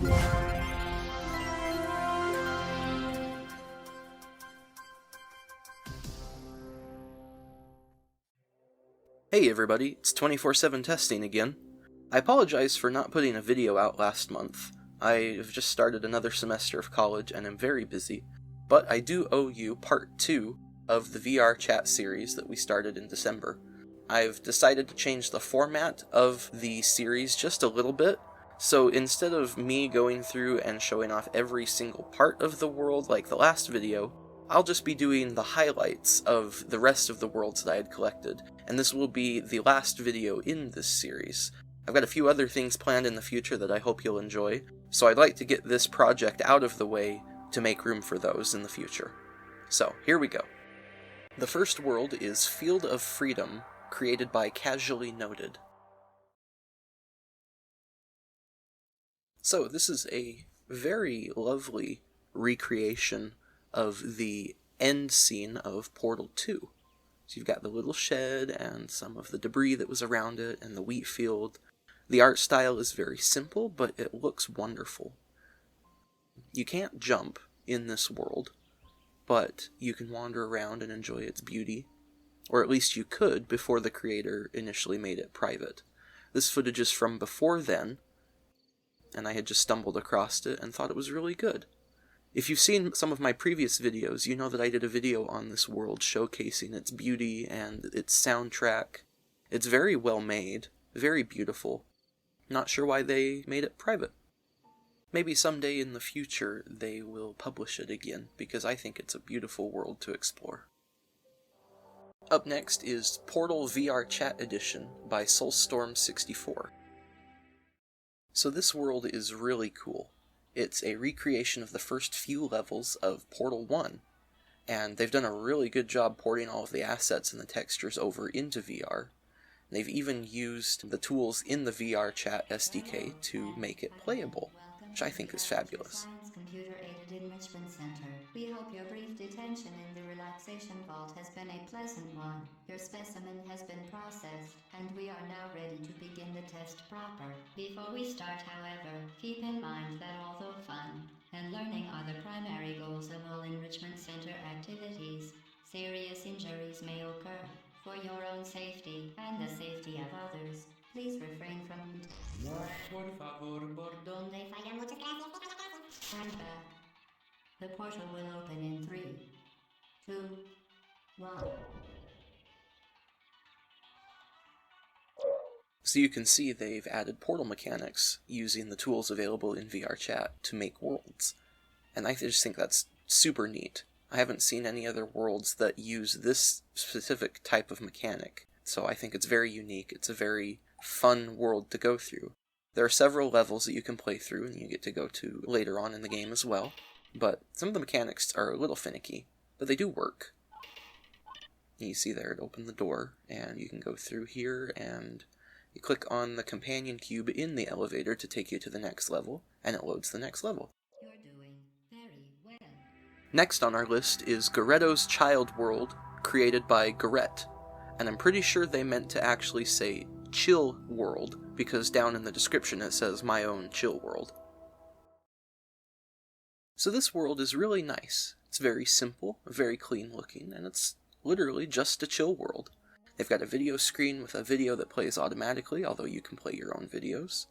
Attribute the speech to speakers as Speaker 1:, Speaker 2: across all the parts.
Speaker 1: Hey everybody, it's 24/7 Testing again. I apologize for not putting a video out last month. I have just started another semester of college and am very busy, but I do owe you part 2 of the VRChat series that we started in December. I've decided to change the format of the series just a little bit, so instead of me going through and showing off every single part of the world like the last video, I'll just be doing the highlights of the rest of the worlds that I had collected, and this will be the last video in this series. I've got a few other things planned in the future that I hope you'll enjoy, so I'd like to get this project out of the way to make room for those in the future. So, here we go. The first world is Field of Freedom, created by Casually Noted. So, this is a very lovely recreation of the end scene of Portal 2. So you've got the little shed and some of the debris that was around it and the wheat field. The art style is very simple, but it looks wonderful. You can't jump in this world, but you can wander around and enjoy its beauty. Or at least you could before the creator initially made it private. This footage is from before then, and I had just stumbled across it and thought it was really good. If you've seen some of my previous videos, you know that I did a video on this world showcasing its beauty and its soundtrack. It's very well made, very beautiful. Not sure why they made it private. Maybe someday in the future they will publish it again, because I think it's a beautiful world to explore. Up next is Portal VRChat Edition by Soulstorm64. So this world is really cool. It's a recreation of the first few levels of Portal 1, and they've done a really good job porting all of the assets and the textures over into VR. They've even used the tools in the VRChat SDK to make it playable, which I think is fabulous.
Speaker 2: Computer-aided enrichment center. We hope your brief detention in the relaxation vault has been a pleasant one. Your specimen has been processed, and we are now ready to begin the test proper. Before we start, however, keep in mind that although fun and learning are the primary goals of all enrichment center activities, serious injuries may occur. For your own safety and the safety of others, please refrain from... Por favor, por donde falla, muchas gracias. Turn back. The portal will open in 3, 2, 1.
Speaker 1: So you can see they've added portal mechanics using the tools available in VRChat to make worlds. And I just think that's super neat. I haven't seen any other worlds that use this specific type of mechanic, so I think it's very unique. It's a very fun world to go through. There are several levels that you can play through, and you get to go to later on in the game as well, but some of the mechanics are a little finicky, but they do work. You see there, it opened the door, and you can go through here, and you click on the companion cube in the elevator to take you to the next level, and it loads the next level. Next on our list is Guerrettos Child world, created by Guerret, and I'm pretty sure they meant to actually say Chill World, because down in the description it says My Own Chill World. So this world is really nice. It's very simple, very clean looking, and it's literally just a chill world. They've got a video screen with a video that plays automatically, although you can play your own videos.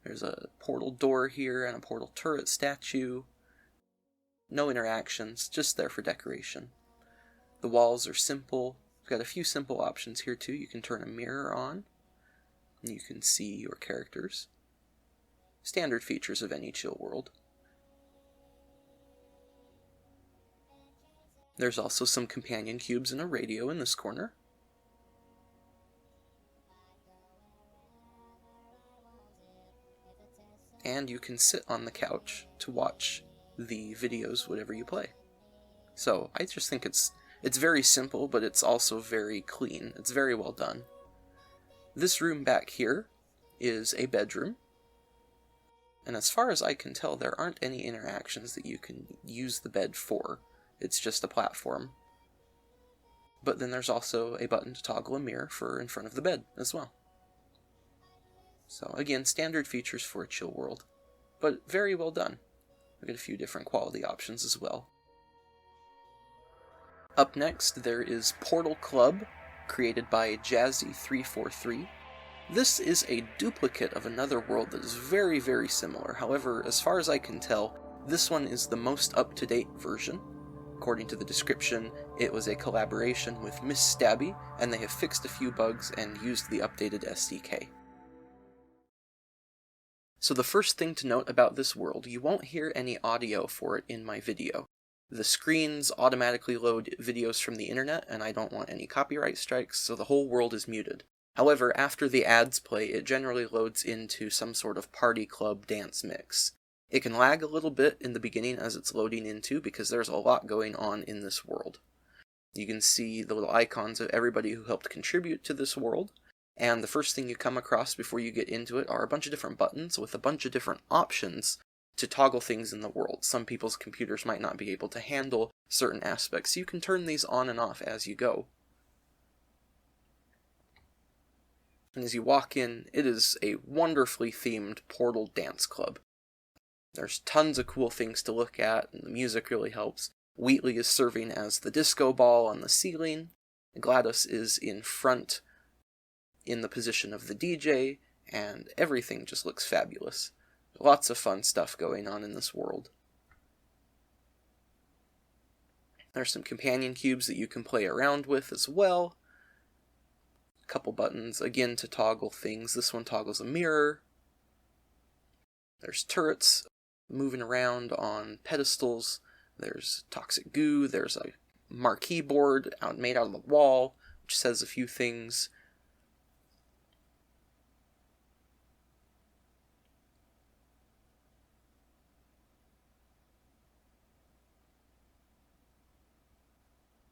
Speaker 1: There's a portal door here and a portal turret statue. No interactions, just there for decoration. The walls are simple. We've got a few simple options here too. You can turn a mirror on, and you can see your characters. Standard features of any chill world. There's also some companion cubes and a radio in this corner. And you can sit on the couch to watch the videos, whatever you play. So I just think it's very simple, but it's also very clean. It's very well done. This room back here is a bedroom, and as far as I can tell, there aren't any interactions that you can use the bed for. It's just a platform. But then there's also a button to toggle a mirror for in front of the bed as well. So again, standard features for a chill world. but very well done. We get a few different quality options as well. Up next, there is Portal Club, created by Jazzy343. This is a duplicate of another world that is very, very similar. However, as far as I can tell, this one is the most up-to-date version. According to the description, it was a collaboration with Miss Stabby, and they have fixed a few bugs and used the updated SDK. So the first thing to note about this world, you won't hear any audio for it in my video. The screens automatically load videos from the internet, and I don't want any copyright strikes, so the whole world is muted. However, after the ads play, it generally loads into some sort of party club dance mix. It can lag a little bit in the beginning as it's loading into, because there's a lot going on in this world. You can see the little icons of everybody who helped contribute to this world, and the first thing you come across before you get into it are a bunch of different buttons with a bunch of different options to toggle things in the world. Some people's computers might not be able to handle certain aspects, so you can turn these on and off as you go. And as you walk in, it is a wonderfully themed Portal dance club. There's tons of cool things to look at, and the music really helps. Wheatley is serving as the disco ball on the ceiling. GLaDOS is in front in the position of the DJ, and everything just looks fabulous. Lots of fun stuff going on in this world. There's some companion cubes that you can play around with as well. A couple buttons, again, to toggle things. This one toggles a mirror. There's turrets moving around on pedestals. There's toxic goo. There's a marquee board made out of the wall, which says a few things.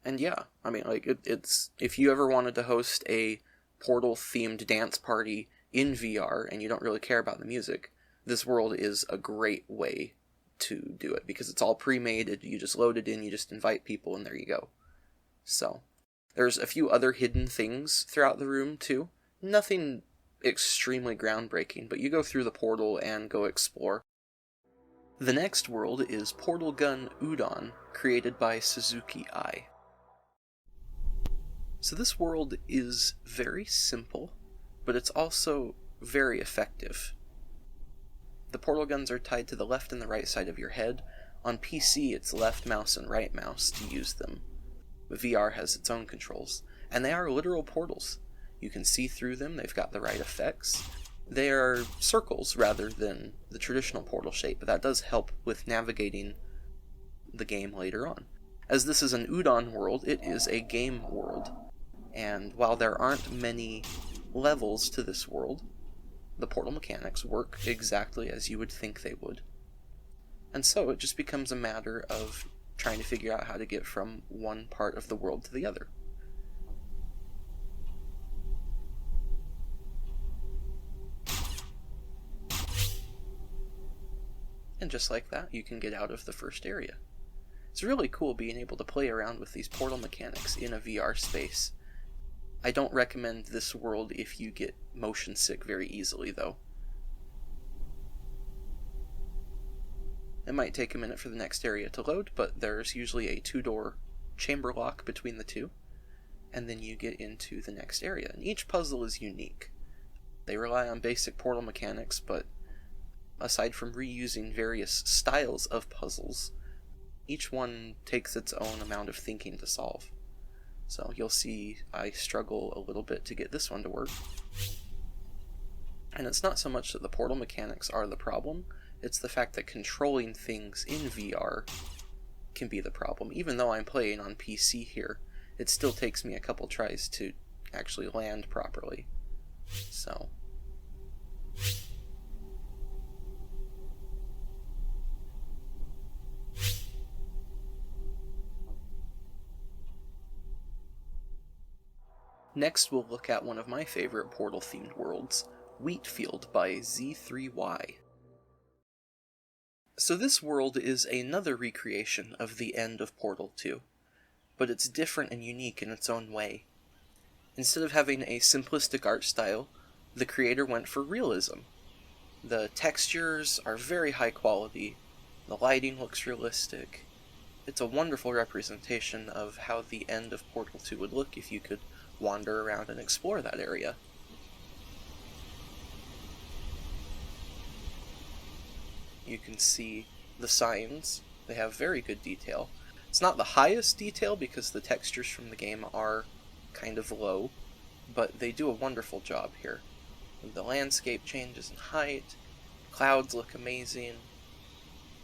Speaker 1: And yeah, I mean, like, it's if you ever wanted to host a Portal-themed dance party in VR and you don't really care about the music, this world is a great way to do it, because it's all pre-made, you just load it in, you just invite people, and there you go. So, there's a few other hidden things throughout the room, too. Nothing extremely groundbreaking, but you go through the portal and go explore. The next world is Portal Gun Udon, created by Suzuki Ai. So this world is very simple, but it's also very effective. The portal guns are tied to the left and the right side of your head. On PC, it's left mouse and right mouse to use them. VR has its own controls, and they are literal portals. You can see through them, they've got the right effects. They are circles rather than the traditional portal shape, but that does help with navigating the game later on. As this is an Udon world, it is a game world. And while there aren't many levels to this world, the portal mechanics work exactly as you would think they would. And so it just becomes a matter of trying to figure out how to get from one part of the world to the other. And just like that, you can get out of the first area. It's really cool being able to play around with these portal mechanics in a VR space. I don't recommend this world if you get motion sick very easily, though. It might take a minute for the next area to load, but there's usually a 2-door chamber lock between the two, and then you get into the next area. And each puzzle is unique. They rely on basic portal mechanics, but aside from reusing various styles of puzzles, each one takes its own amount of thinking to solve. So you'll see I struggle a little bit to get this one to work. And it's not so much that the portal mechanics are the problem, it's the fact that controlling things in VR can be the problem. Even though I'm playing on PC here, it still takes me a couple tries to actually land properly. So next, we'll look at one of my favorite Portal-themed worlds, Wheatfield by Z3Y. So this world is another recreation of the end of Portal 2, but it's different and unique in its own way. Instead of having a simplistic art style, the creator went for realism. The textures are very high quality, the lighting looks realistic. It's a wonderful representation of how the end of Portal 2 would look if you could wander around and explore that area. You can see the signs. They have very good detail. It's not the highest detail because the textures from the game are kind of low, but they do a wonderful job here. The landscape changes in height, clouds look amazing.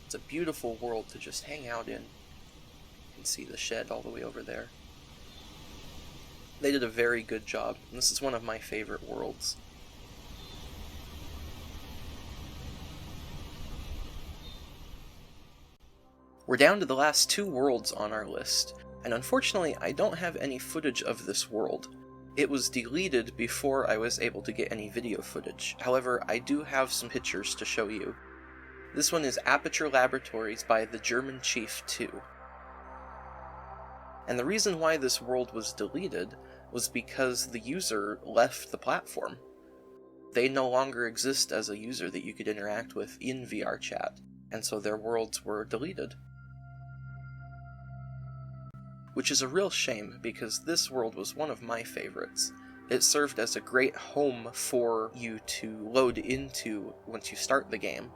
Speaker 1: It's a beautiful world to just hang out in. You can see the shed all the way over there. They did a very good job, and this is one of my favorite worlds. We're down to the last 2 worlds on our list, and unfortunately I don't have any footage of this world. It was deleted before I was able to get any video footage. However, I do have some pictures to show you. This one is Aperture Laboratories by the German Chief 2. And the reason why this world was deleted was because the user left the platform. They no longer exist as a user that you could interact with in VRChat, and so their worlds were deleted. Which is a real shame, because this world was one of my favorites. It served as a great home for you to load into once you start the game.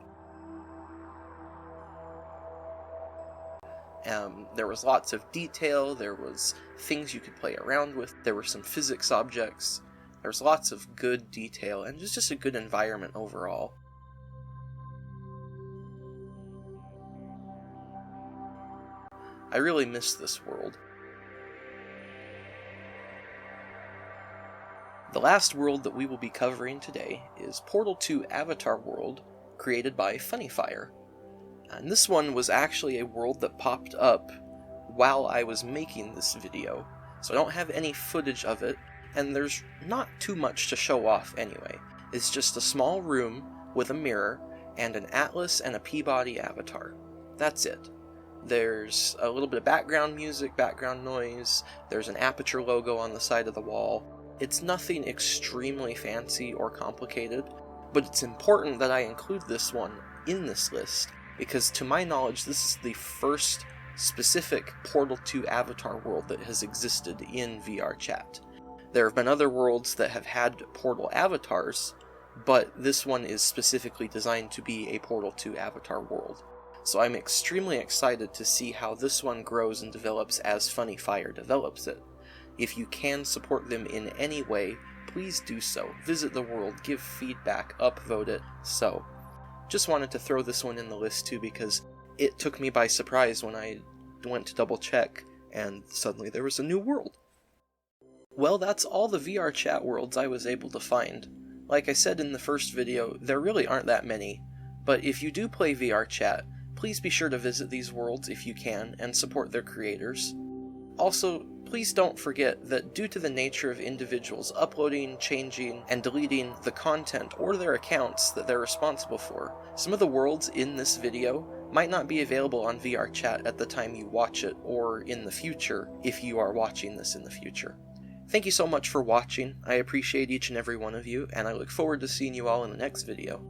Speaker 1: There was lots of detail, there was things you could play around with, there were some physics objects, there was lots of good detail, and it was just a good environment overall. I really miss this world. The last world that we will be covering today is Portal 2 Avatar World, created by Funnyfire. And this one was actually a world that popped up while I was making this video, so I don't have any footage of it, and there's not too much to show off anyway. It's just a small room with a mirror, and an Atlas and a Peabody avatar. That's it. There's a little bit of background music, background noise, there's an Aperture logo on the side of the wall. It's nothing extremely fancy or complicated, but it's important that I include this one in this list, because to my knowledge this is the first specific Portal 2 Avatar world that has existed in VRChat. There have been other worlds that have had Portal avatars, but this one is specifically designed to be a Portal 2 Avatar world. So I'm extremely excited to see how this one grows and develops as Funnyfire develops it. If you can support them in any way, please do so. Visit the world, give feedback, upvote it. So, just wanted to throw this one in the list too, because it took me by surprise when I went to double check, and suddenly there was a new world. Well, that's all the VRChat worlds I was able to find. Like I said in the first video, there really aren't that many, but if you do play VRChat, please be sure to visit these worlds if you can, and support their creators. Also, please don't forget that due to the nature of individuals uploading, changing, and deleting the content or their accounts that they're responsible for, some of the worlds in this video might not be available on VRChat at the time you watch it, or in the future if you are watching this in the future. Thank you so much for watching, I appreciate each and every one of you, and I look forward to seeing you all in the next video.